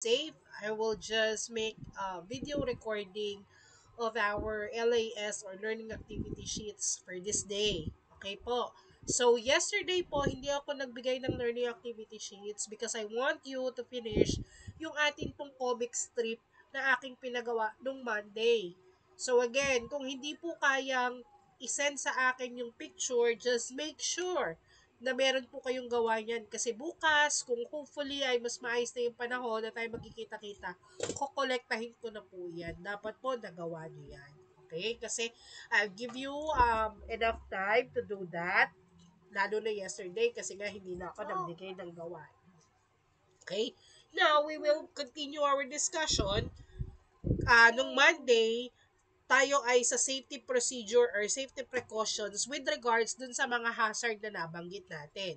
safe. I will just make a video recording of our LAS or learning activity sheets for this day. Okay po. So, yesterday po, hindi ako nagbigay ng learning activity sheets because I want you to finish yung atin pong comic strip na aking pinagawa nung Monday. So, again, kung hindi po kayang isend sa akin yung picture, just make sure na meron po kayong gawa niyan. Kasi bukas, kung hopefully ay mas maayos na yung panahon na tayo magkikita-kita, kukolektahin ko na po yan. Dapat po nagawa niyo yan. Okay? Kasi I'll give you enough time to do that. Lalo na yesterday kasi nga hindi na ako nagbigay ng gawa. Okay? Now, we will continue our discussion. Nung Monday, tayo ay sa safety procedure or safety precautions with regards dun sa mga hazard na nabanggit natin.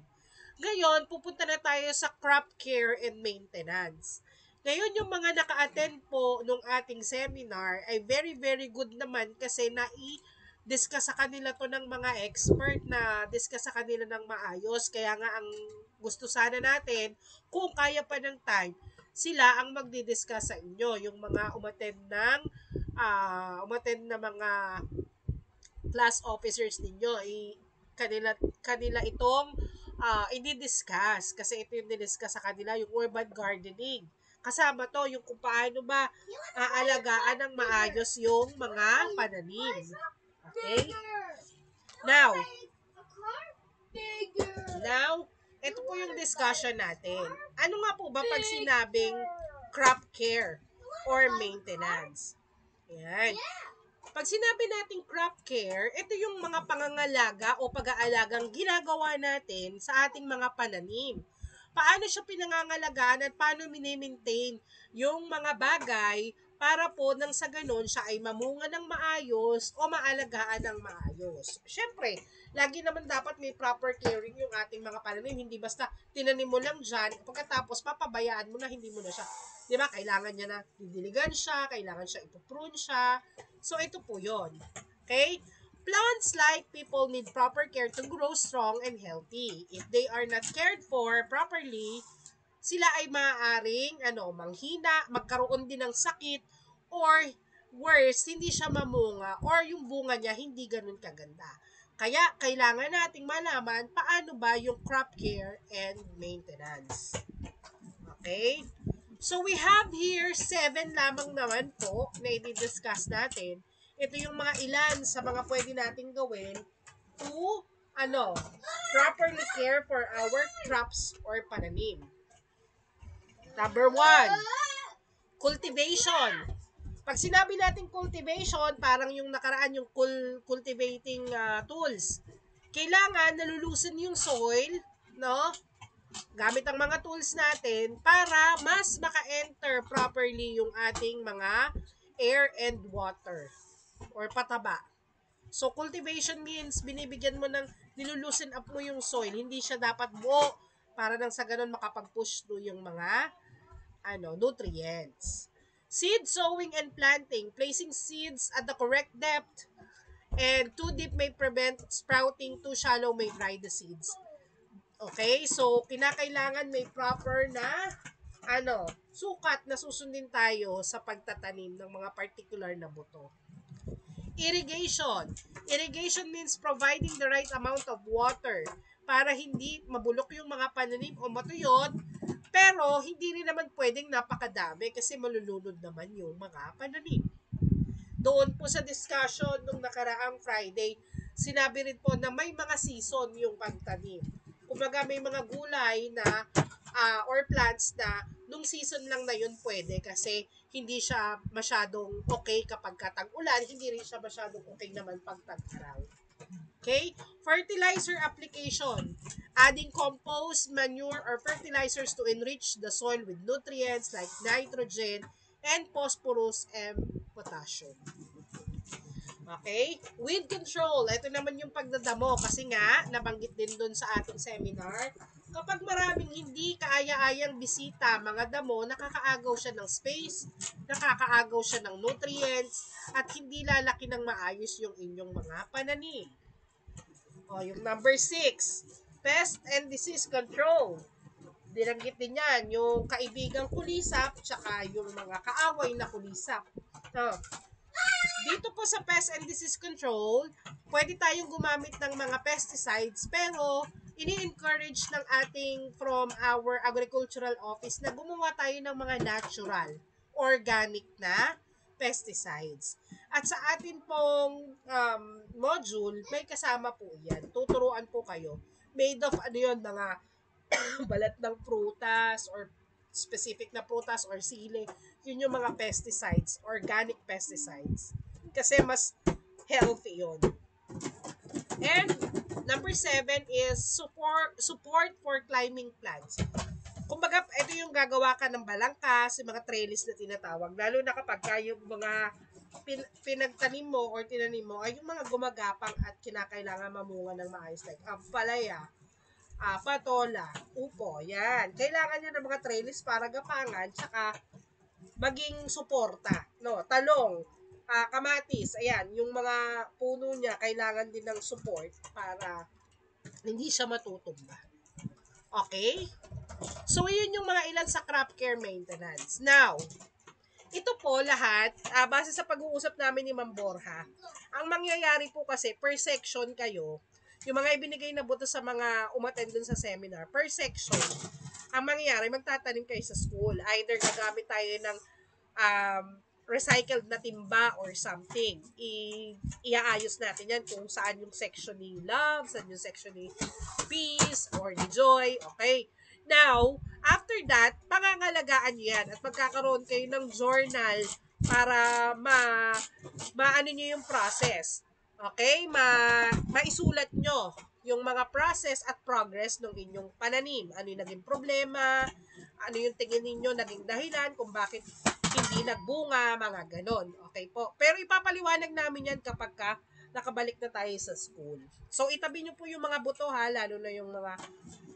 Ngayon, pupunta na tayo sa crop care and maintenance. Ngayon, yung mga naka-attend po nung ating seminar ay very, very good naman kasi discuss sa kanila to ng mga expert na discuss sa kanila ng maayos. Kaya nga ang gusto sana natin, kung kaya pa ng time, sila ang magdi-discuss sa inyo. Yung mga umattend na mga class officers ninyo, kanila itong i-discuss kasi ito yung discuss sa kanila, yung urban gardening. Kasama to yung kung paano ba aalagaan ng maayos yung mga pananim. Okay? Now, ito po yung discussion natin. Ano nga po ba pag sinabing crop care or maintenance? Yan. Pag sinabi nating crop care, ito yung mga pangangalaga o pag-aalagang ginagawa natin sa ating mga pananim. Paano siya pinangangalagaan at paano minimaintain yung mga bagay para po nang sa ganun siya ay mamunga ng maayos o maalagaan ng maayos. Siyempre, lagi naman dapat may proper caring yung ating mga pananim. Hindi basta tinanim mo lang dyan, pagkatapos papabayaan mo na hindi mo na siya. Di ba? Kailangan niya na didiligan siya, kailangan siya ipuprune siya. So, ito po yon. Okay? Plants like people need proper care to grow strong and healthy. If they are not cared for properly, sila ay maaaring manghina, magkaroon din ng sakit, or worse, hindi siya mamunga, or yung bunga niya hindi ganun kaganda. Kaya kailangan nating malaman paano ba yung crop care and maintenance. Okay? So we have here 7 lamang naman po na i-discuss natin. Ito yung mga ilan sa mga pwede nating gawin to properly care for our crops or pananim. Number 1, cultivation. Pag sinabi natin cultivation, parang yung nakaraan yung cultivating tools. Kailangan nalulusin yung soil, no? Gamit ang mga tools natin para mas maka-enter properly yung ating mga air and water or pataba. So, cultivation means binibigyan mo nilulusin up mo yung soil. Hindi siya dapat buo para nang sa ganun makapag-push through yung mga nutrients. Seed sowing and planting. Placing seeds at the correct depth and too deep may prevent sprouting, too shallow may dry the seeds. Okay? So, kinakailangan may proper na sukat na susundin tayo sa pagtatanim ng mga particular na buto. Irrigation. Irrigation means providing the right amount of water para hindi mabulok yung mga pananim o matuyot, pero hindi rin naman pwedeng napakadami kasi malulunod naman yung mga pananim. Doon po sa discussion nung nakaraang Friday, sinabi rin po na may mga season yung pagtanim. Kumbaga may mga gulay na or plants na nung season lang na yun pwede kasi hindi siya masyadong okay kapag tag-ulan, hindi rin siya masyadong okay naman pag tag-araw. Okay? Fertilizer application. Adding compost, manure, or fertilizers to enrich the soil with nutrients like nitrogen and phosphorus and potassium. Okay? Weed control. Ito naman yung pagdadamo kasi nga, nabanggit din dun sa ating seminar, kapag maraming hindi kaaya-ayang bisita, mga damo, nakakaagaw siya ng space, nakakaagaw siya ng nutrients, at hindi lalaki ng maayos yung inyong mga pananim. O, yung number 6, pest and disease control. Dinanggit din yan, yung kaibigang kulisap, tsaka yung mga kaaway na kulisap. Ah, dito po sa pest and disease control, pwede tayong gumamit ng mga pesticides pero ini-encourage ng ating from our agricultural office na gumawa tayo ng mga natural, organic na pesticides. At sa atin pong module, may kasama po yan. Tuturuan po kayo. Made of ano yun, mga balat ng prutas or specific na prutas or sili, yun yung mga pesticides, organic pesticides. Kasi mas healthy yun. And number 7 is support for climbing plants. Kumbaga, ito yung gagawa ka ng balangkas, yung mga trellis na tinatawag. Lalo na kapag yung mga pinagtanim mo or tinanim mo ay yung mga gumagapang at kinakailangan mamunga ng maayos like ampalaya, patola, upo, yan. Kailangan nyo ng mga trellis para gapangan, tsaka maging suporta. No? Talong, kamatis, ayan, yung mga puno niya, kailangan din ng support para hindi siya matutumba. Okay? So, yun yung mga ilan sa crop care maintenance. Now, ito po lahat, base sa pag-uusap namin ni Ma'am Borja, ang mangyayari po kasi per section kayo, yung mga ibinigay na buto sa mga umattend dun sa seminar, per section, ang mangyayari, magtatanim kayo sa school. Either gagamit tayo ng um, recycled na timba or something. Iaayos natin yan kung saan yung section ni Love, saan yung section ni Peace or ni Joy. Okay? Now, after that, pangangalagaan nyo yan at magkakaroon kayo ng journal para maano nyo yung process. Okay? Maisulat nyo yung mga process at progress ng inyong pananim. Ano yung naging problema, ano yung tingin ninyo naging dahilan kung bakit hindi nagbunga, mga ganon. Okay po. Pero ipapaliwanag namin yan kapag nakabalik na tayo sa school. So, itabi nyo po yung mga buto ha, lalo na yung mga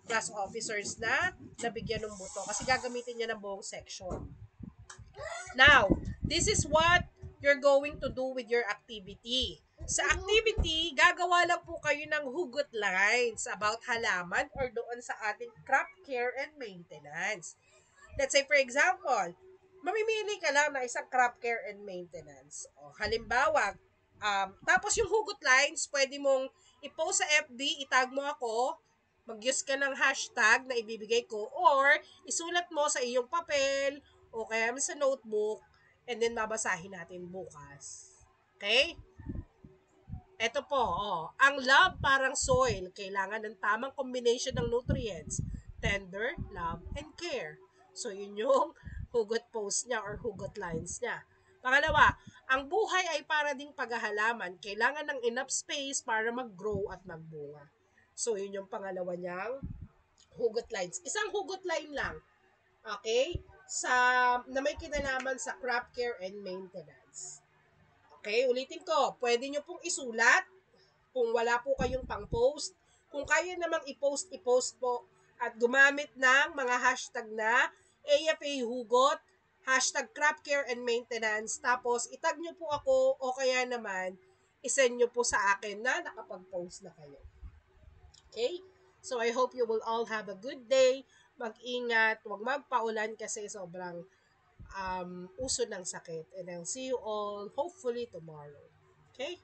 class officers na nabigyan ng buto kasi gagamitin niya ng buong section. Now, this is what you're going to do with your activity. Sa activity, gagawa lang po kayo ng hugot lines about halaman or doon sa ating crop care and maintenance. Let's say for example, mamimili ka lang ng isang crop care and maintenance. O, halimbawa, tapos yung hugot lines, pwede mong i-post sa FB, itag mo ako, mag-use ka ng hashtag na ibibigay ko, or isulat mo sa iyong papel, o kaya sa notebook, and then babasahin natin bukas. Okay? Ito po, ang love parang soil, kailangan ng tamang combination ng nutrients, tender, love, and care. So, yun yung hugot post niya or hugot lines niya. Pangalawa, ang buhay ay para ding paghahalaman, kailangan ng enough space para mag-grow at magbunga. So, yun yung pangalawa niyang hugot lines. Isang hugot line lang, okay? Na may kinalaman sa crop care and maintenance. Okay, ulitin ko. Pwede nyo pong isulat kung wala po kayong pang-post. Kung kaya namang i-post po at gumamit ng mga hashtag na AFA Hugot, hashtag Crop Care and Maintenance, tapos itag nyo po ako o kaya naman isend nyo po sa akin na nakapag-post na kayo. Okay? So I hope you will all have a good day. Mag-ingat, huwag magpaulan kasi sobrang uso ng sakit. And I'll see you all hopefully tomorrow. Okay?